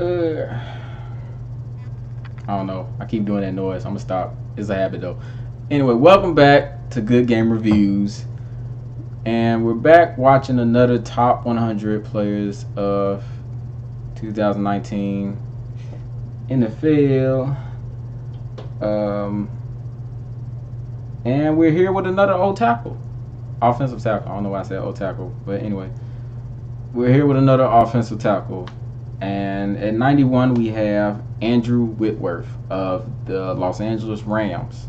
I don't know. I keep doing that noise. I'm gonna stop. It's a habit though. Anyway, welcome back to Good Game Reviews. And we're back watching another top 100 players of 2019 NFL. And we're here with another old tackle. Offensive tackle. I don't know why I said old tackle. But anyway, we're here with another offensive tackle. And at 91, we have Andrew Whitworth of the Los Angeles Rams.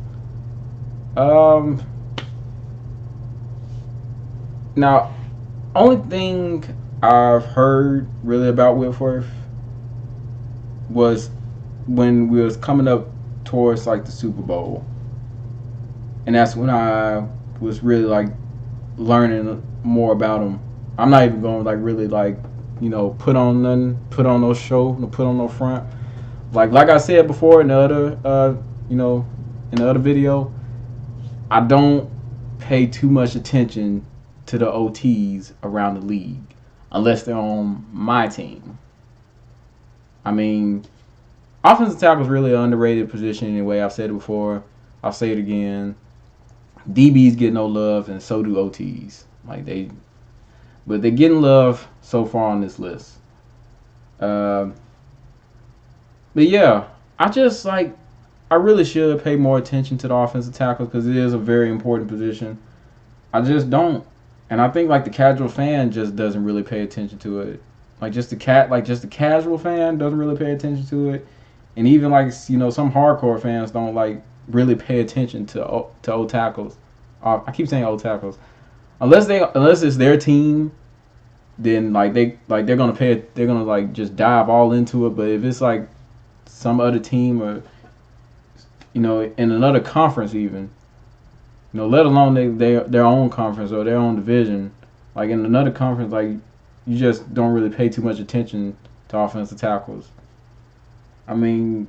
Now, only thing I've heard really about Whitworth was when we was coming up towards like the Super Bowl, and that's when I was really like learning more about him. I'm not even going to like really like put on no front. Like I said before in the other in the other video, I don't pay too much attention to the OTs around the league unless they're on my team. I mean, offensive tackle is really an underrated position anyway. I've said it before. I'll say it again. DBs get no love, and so do OTs. But they're getting love so far on this list. But yeah, I really should pay more attention to the offensive tackle because it is a very important position. I just don't. And I think like the casual fan just doesn't really pay attention to it. Just the casual fan doesn't really pay attention to it. And even some hardcore fans don't like really pay attention to old tackles. I keep saying old tackles. Unless it's their team, then they're gonna just dive all into it. But if it's like some other team or in another conference even, let alone their own conference or their own division, like in another conference, like you just don't really pay too much attention to offensive tackles. I mean,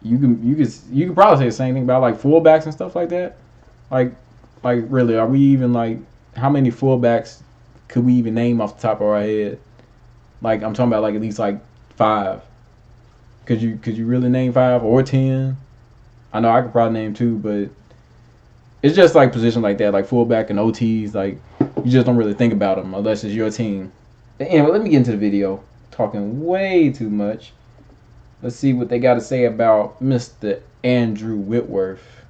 you could probably say the same thing about like fullbacks and stuff like that. Like really, are we even like how many fullbacks could we even name off the top of our head? Like I'm talking about like at least like 5. Could you really name 5 or 10? I know I could probably name 2, but it's just like positions like that, like fullback and OTs. Like you just don't really think about them unless it's your team. Anyway, let me get into the video. Talking way too much. Let's see what they got to say about Mr. Andrew Whitworth.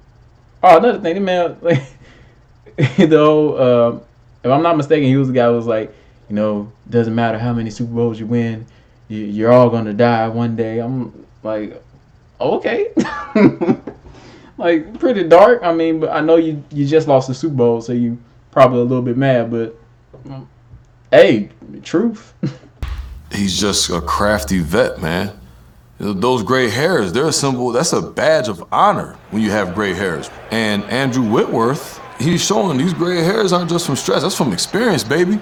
Oh, another thing, the man, like, if I'm not mistaken, he was the guy who was like, doesn't matter how many Super Bowls you win, you're all going to die one day. I'm like, okay. Like, pretty dark. I mean, but I know you just lost the Super Bowl, so you probably a little bit mad, but hey, truth. He's just a crafty vet, man. Those gray hairs, they're a symbol. That's a badge of honor when you have gray hairs. And Andrew Whitworth, he's showing these gray hairs aren't just from stress. That's from experience, baby.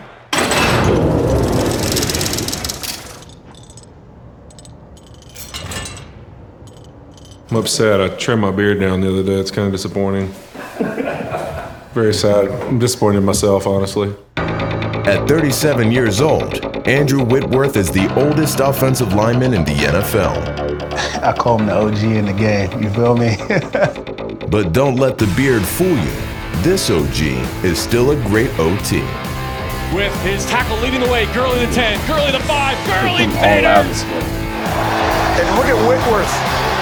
I'm upset. I trimmed my beard down the other day. It's kind of disappointing. Very sad. I'm disappointed in myself, honestly. At 37 years old, Andrew Whitworth is the oldest offensive lineman in the NFL. I call him the OG in the game, you feel me? But don't let the beard fool you. This OG is still a great OT. With his tackle leading the way, Gurley the 10, Gurley the 5, Gurley Peters! And look at Whitworth.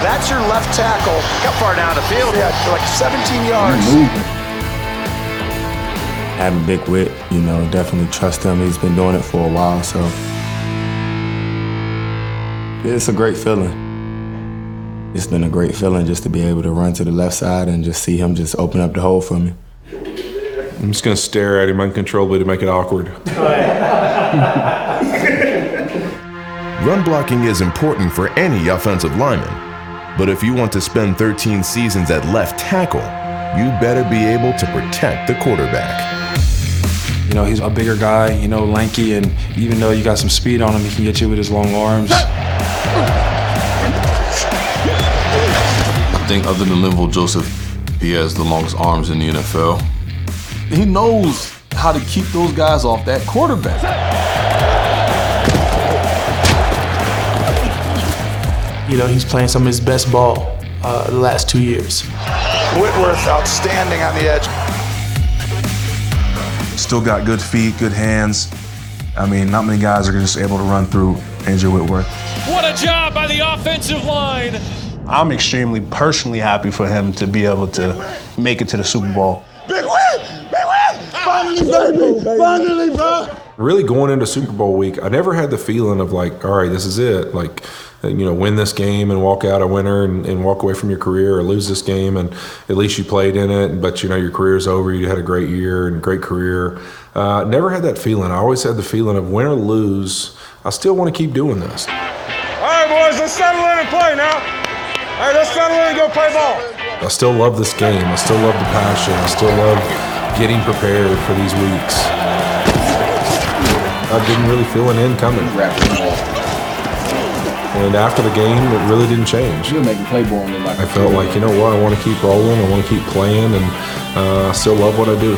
That's your left tackle. How far down the field? Yeah, like 17 yards. Having Big Whit, definitely trust him. He's been doing it for a while, so it's a great feeling. It's been a great feeling just to be able to run to the left side and just see him just open up the hole for me. I'm just going to stare at him uncontrollably to make it awkward. Run blocking is important for any offensive lineman, but if you want to spend 13 seasons at left tackle, you better be able to protect the quarterback. He's a bigger guy, lanky, and even though you got some speed on him, he can get you with his long arms. I think other than Linval Joseph, he has the longest arms in the NFL. He knows how to keep those guys off that quarterback. You know, he's playing some of his best ball the last 2 years. Whitworth outstanding on the edge. Still got good feet, good hands. I mean, not many guys are just able to run through Andrew Whitworth. What a job by the offensive line. I'm extremely personally happy for him to be able to make it to the Super Bowl. Big win! Big win! Finally, baby! Finally, bro! Really going into Super Bowl week, I never had the feeling of like, all right, this is it. Like, you know, win this game and walk out a winner and walk away from your career, or lose this game and at least you played in it, but you know, your career's over, you had a great year and great career. Never had that feeling. I always had the feeling of win or lose, I still want to keep doing this. All right, boys, let's settle in and play now. All right, let's settle in and go play ball. I still love this game. I still love the passion. I still love getting prepared for these weeks. I didn't really feel an end coming. And after the game, it really didn't change. You're making playboy look like I felt like, you know what, I want to keep rolling, I want to keep playing, and I still love what I do.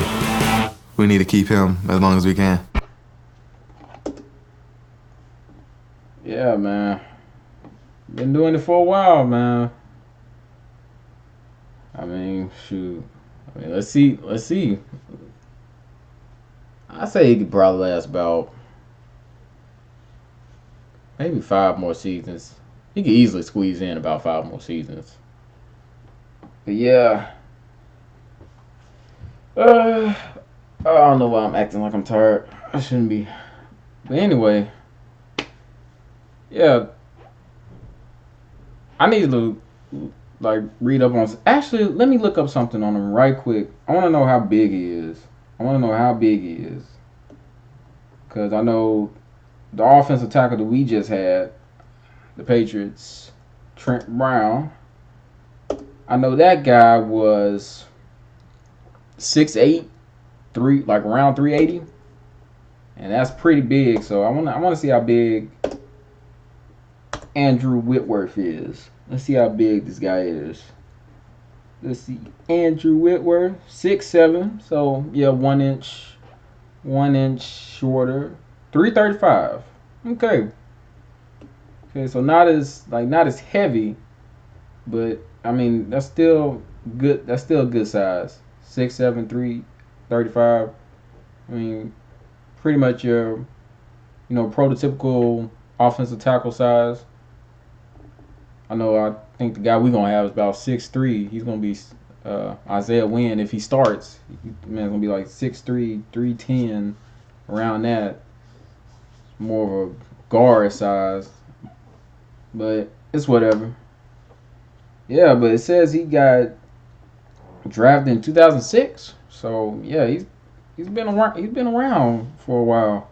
We need to keep him as long as we can. Yeah, man. Been doing it for a while, man. I mean, shoot. I mean, let's see. I say he could probably last about maybe 5 more seasons. He could easily squeeze in about 5 more seasons. But yeah. I don't know why I'm acting like I'm tired. I shouldn't be. But anyway. Yeah. I need to like read up on. Actually, let me look up something on him right quick. I want to know how big he is. Because I know the offensive tackle that we just had, the Patriots, Trent Brown, I know that guy was 6'8", like around 380. And that's pretty big. So I want to see how big Andrew Whitworth is. Let's see how big this guy is. Let's see. Andrew Whitworth, 6'7". So yeah, 1 inch shorter. 335. Okay, so not as heavy, but I mean that's still good. That's still a good size. 6'7", 335. I mean, pretty much your, prototypical offensive tackle size. I think the guy we're gonna have is about 6'3". He's gonna be Isaiah Wynn if he starts. Man, it's gonna be like 6'3", 310, around that. More of a guard size, but it's whatever. Yeah, but it says he got drafted in 2006. So yeah, he's been around. He's been around for a while.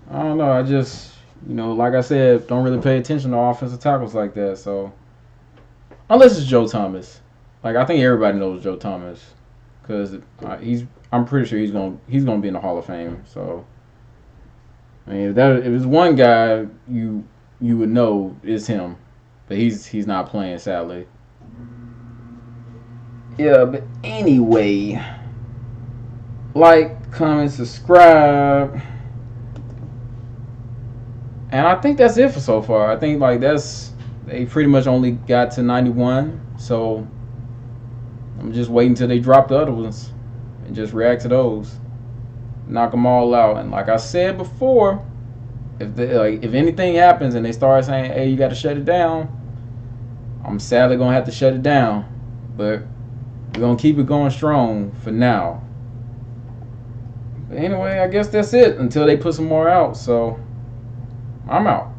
I don't know. I just, like I said, don't really pay attention to offensive tackles like that. So unless it's Joe Thomas, like I think everybody knows Joe Thomas, because I'm pretty sure he's gonna be in the Hall of Fame. So. I mean, if it's one guy you would know, it's him, but he's not playing, sadly. Yeah, but anyway, like, comment, subscribe, and I think that's it for so far. I think they pretty much only got to 91, so I'm just waiting until they drop the other ones and just react to those. Knock them all out. And like I said before, if anything happens and they start saying, hey, you got to shut it down, I'm sadly going to have to shut it down. But we're going to keep it going strong for now. But anyway, I guess that's it until they put some more out. So I'm out.